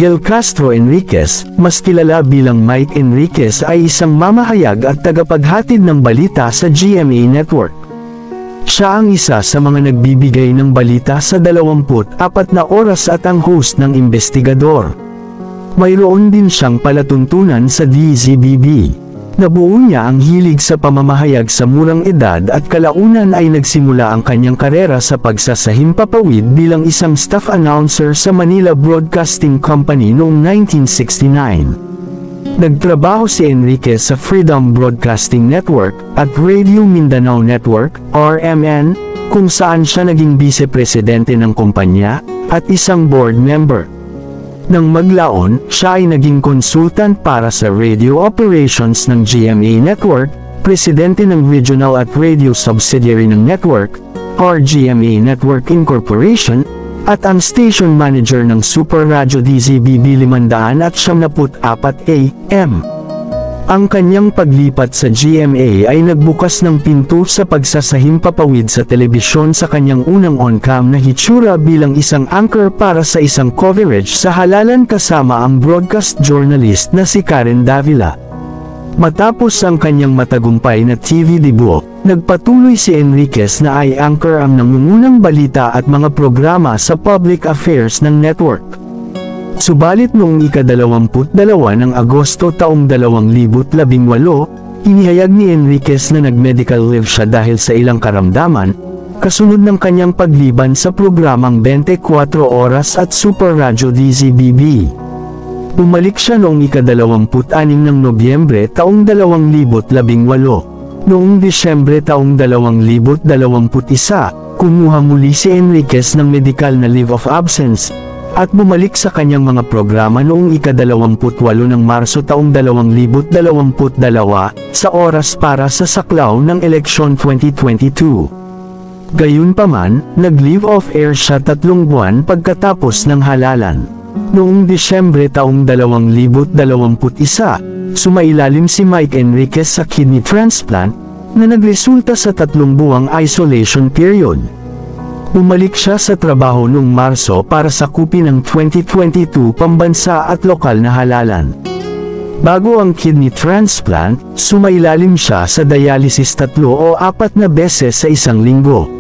Miguel Castro Enriquez, mas kilala bilang Mike Enriquez ay isang mamahayag at tagapaghatid ng balita sa GMA Network. Siya ang isa sa mga nagbibigay ng balita sa 24 na oras at ang host ng Investigador. Mayroon din siyang palatuntunan sa DZBB. Nabuo niya ang hilig sa pamamahayag sa murang edad at kalaunan ay nagsimula ang kanyang karera sa pagsasahimpapawid bilang isang staff announcer sa Manila Broadcasting Company noong 1969. Nagtrabaho si Enriquez sa Freedom Broadcasting Network at Radio Mindanao Network, RMN, kung saan siya naging vice-presidente ng kumpanya at isang board member. Nang maglaon, siya ay naging consultant para sa radio operations ng GMA Network, presidente ng regional at radio subsidiary ng network, RGMA Network Incorporation, at ang station manager ng Super Radio DZBB 574 AM. Ang kanyang paglipat sa GMA ay nagbukas ng pinto sa pagsasahimpapawid sa telebisyon sa kanyang unang on-cam na hitsura bilang isang anchor para sa isang coverage sa halalan kasama ang broadcast journalist na si Karen Davila. Matapos ang kanyang matagumpay na TV debut, nagpatuloy si Enriquez na ay anchor ang nangungunang balita at mga programa sa public affairs ng network. Subalit noong ika-22 ng Agosto taong 2018, inihayag ni Enriquez na nag-medical leave siya dahil sa ilang karamdaman, kasunod ng kanyang pagliban sa programang 24 Oras at Super Radio DZBB. Bumalik siya noong ika-26 ng Nobyembre taong 2018. Noong Disyembre taong 2021, kumuha muli si Enriquez ng medical na leave of absence, at bumalik sa kanyang mga programa noong ika-28 ng Marso taong 2022 sa oras para sa saklaw ng eleksyon 2022. Gayunpaman, nag-leave of air siya 3 buwan pagkatapos ng halalan. Noong Disyembre taong 2021, sumailalim si Mike Enriquez sa kidney transplant, na nagresulta sa 3 buwang isolation period. Bumalik siya sa trabaho noong Marso para sakupin ang 2022 pambansa at lokal na halalan. Bago ang kidney transplant, sumailalim siya sa dialysis 3 o 4 na beses sa isang linggo.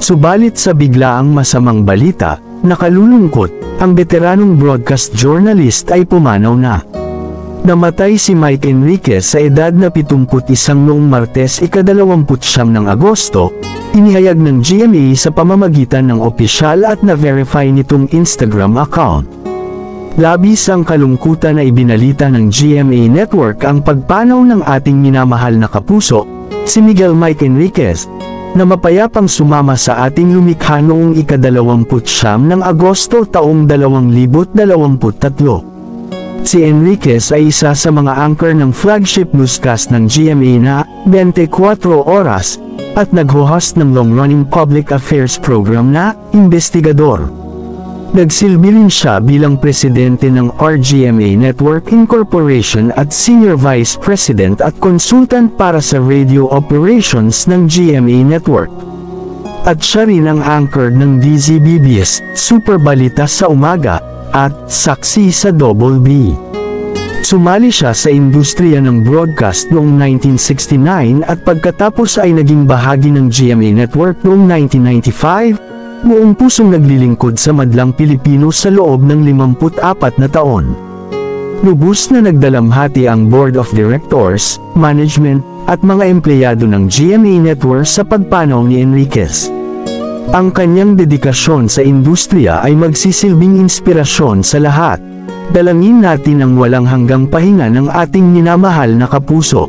Subalit sa biglaang masamang balita, nakalulungkot, ang veteranong broadcast journalist ay pumanaw na. Namatay si Mike Enriquez sa edad na 71 noong Martes ika-29 ng Agosto, inihayag ng GMA sa pamamagitan ng opisyal at na-verify nitong Instagram account. Labis ang kalungkutan na ibinalita ng GMA Network ang pagpanaw ng ating minamahal na kapuso, si Miguel Mike Enriquez, na mapayapang sumama sa ating lumikha noong ika-29 ng Agosto taong 2023. Si Enriquez ay isa sa mga anchor ng flagship newscast ng GMA na 24 Oras at nag-host ng long-running public affairs program na Investigador. Nagsilbi rin siya bilang presidente ng RGMA Network Incorporation at senior vice president at consultant para sa radio operations ng GMA Network. At siya rin ang anchor ng DZBB's Super Balita sa Umaga at Saksi sa Double B. Sumali siya sa industriya ng broadcast noong 1969 at pagkatapos ay naging bahagi ng GMA Network noong 1995, buong pusong naglilingkod sa madlang Pilipino sa loob ng 54 na taon. Lubos na nagdalamhati ang Board of Directors, Management, at mga empleyado ng GMA Network sa pagpanaw ni Enriquez. Ang kanyang dedikasyon sa industriya ay magsisilbing inspirasyon sa lahat. Dalangin natin ang walang hanggang pahinga ng ating minamahal na kapuso.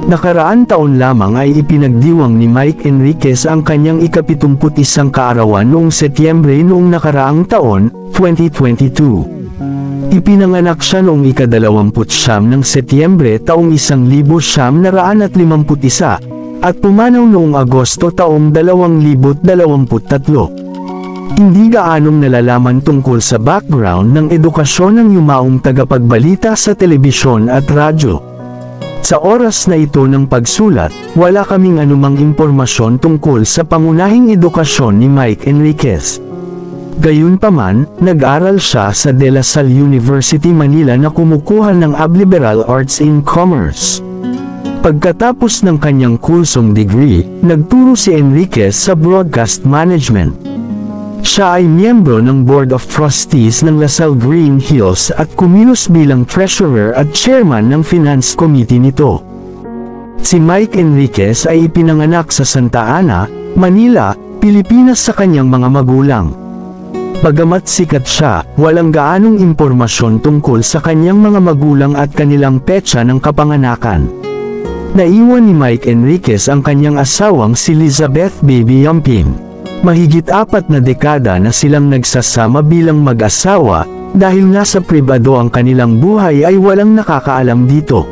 Nakaraan taon lamang ay ipinagdiwang ni Mike Enriquez ang kanyang ika-71 kaarawan noong Setyembre noong nakaraang taon, 2022. Ipinanganak siya noong ika-29 ng Setyembre taong 1951 at pumanaw noong Agosto taong 2023. Hindi gaanong nalalaman tungkol sa background ng edukasyon ng yumaong tagapagbalita sa telebisyon at radyo. Sa oras na ito ng pagsulat, wala kaming anumang impormasyon tungkol sa pangunahing edukasyon ni Mike Enriquez. Gayunpaman, nag-aral siya sa De La Salle University Manila na kumukuha ng Liberal Arts in Commerce. Pagkatapos ng kanyang kursong degree, nagturo si Enriquez sa Broadcast Management. Siya ay miyembro ng Board of Trustees ng LaSalle Green Hills at kumilos bilang treasurer at chairman ng Finance Committee nito. Si Mike Enriquez ay ipinanganak sa Santa Ana, Manila, Pilipinas sa kanyang mga magulang. Bagamat sikat siya, walang gaanong impormasyon tungkol sa kanyang mga magulang at kanilang petsa ng kapanganakan. Naiwan ni Mike Enriquez ang kanyang asawang si Elizabeth Baby Yampin. Mahigit 4 na dekada na silang nagsasama bilang mag-asawa, dahil nasa pribado ang kanilang buhay ay walang nakakaalam dito.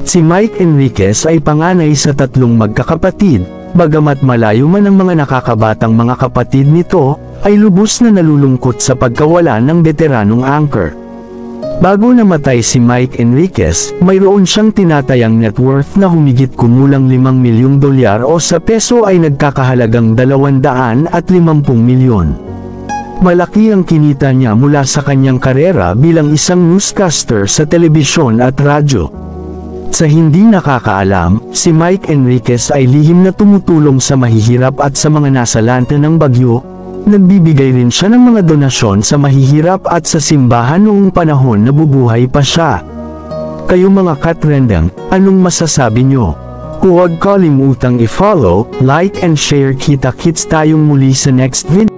Si Mike Enriquez ay panganay sa 3 magkakapatid, bagamat malayo man ang mga nakakabatang mga kapatid nito, ay lubos na nalulungkot sa pagkawala ng veteranong anchor. Bago namatay si Mike Enriquez, mayroon siyang tinatayang net worth na humigit kumulang $5 milyong o sa peso ay nagkakahalagang 250 milyon. Malaki ang kinita niya mula sa kanyang karera bilang isang newscaster sa telebisyon at radyo. Sa hindi nakakaalam, si Mike Enriquez ay lihim na tumutulong sa mahihirap at sa mga nasalanta ng bagyo. Nagbibigay rin siya ng mga donasyon sa mahihirap at sa simbahan noong panahon na bubuhay pa siya. Kayo mga katrendang, anong masasabi nyo? Huwag kalimutang i-follow, like and share. Kita-kits tayong muli sa next video.